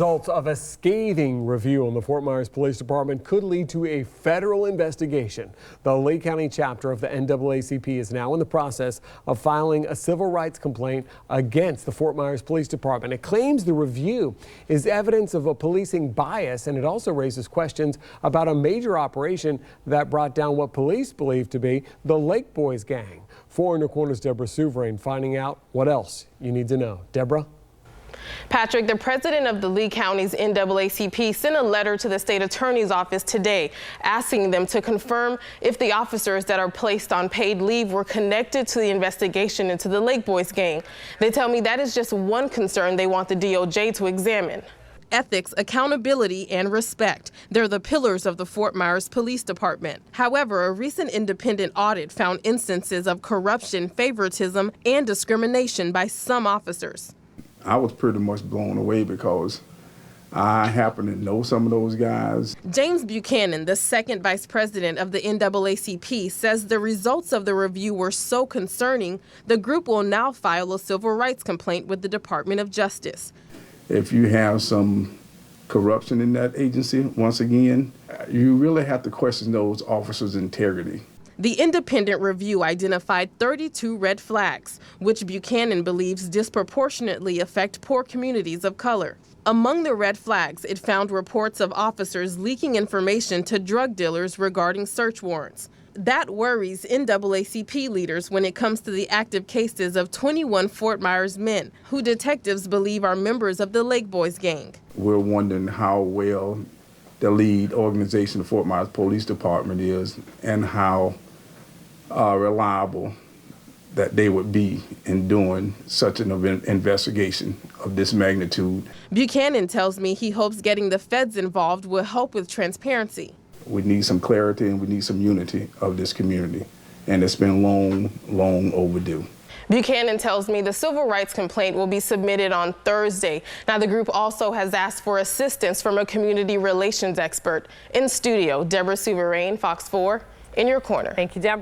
results of a scathing review on the Fort Myers Police Department could lead to a federal investigation. The Lee County chapter of the NAACP is now in the process of filing a civil rights complaint against the Fort Myers Police Department. It claims the review is evidence of a policing bias, and it also raises questions about a major operation that brought down what police believe to be the Lake Boys gang. 4 in your corner's Deborah Souverain finding out what else you need to know. Deborah? Patrick, the president of the Lee County's NAACP sent a letter to the state attorney's office today asking them to confirm if the officers that are placed on paid leave were connected to the investigation into the Lake Boys gang. They tell me that is just one concern they want the DOJ to examine. Ethics, accountability, and respect. They're the pillars of the Fort Myers Police Department. However, a recent independent audit found instances of corruption, favoritism, and discrimination by some officers. I was pretty much blown away because I happen to know some of those guys. James Buchanan, the second vice president of the NAACP, says the results of the review were so concerning, the group will now file a civil rights complaint with the Department of Justice. If you have some corruption in that agency, once again, you really have to question those officers' integrity. The independent review identified 32 red flags, which Buchanan believes disproportionately affect poor communities of color. Among the red flags, it found reports of officers leaking information to drug dealers regarding search warrants. That worries NAACP leaders when it comes to the active cases of 21 Fort Myers men, who detectives believe are members of the Lake Boys gang. We're wondering how well the lead organization, the Fort Myers Police Department, is and how reliable that they would be in doing such an investigation of this magnitude. Buchanan tells me he hopes getting the feds involved will help with transparency. We need some clarity and we need some unity of this community, and it's been long overdue. Buchanan tells me the civil rights complaint will be submitted on Thursday. Now, the group also has asked for assistance from a community relations expert. In studio, Deborah Souverain, Fox 4, in your corner. Thank you, Deborah.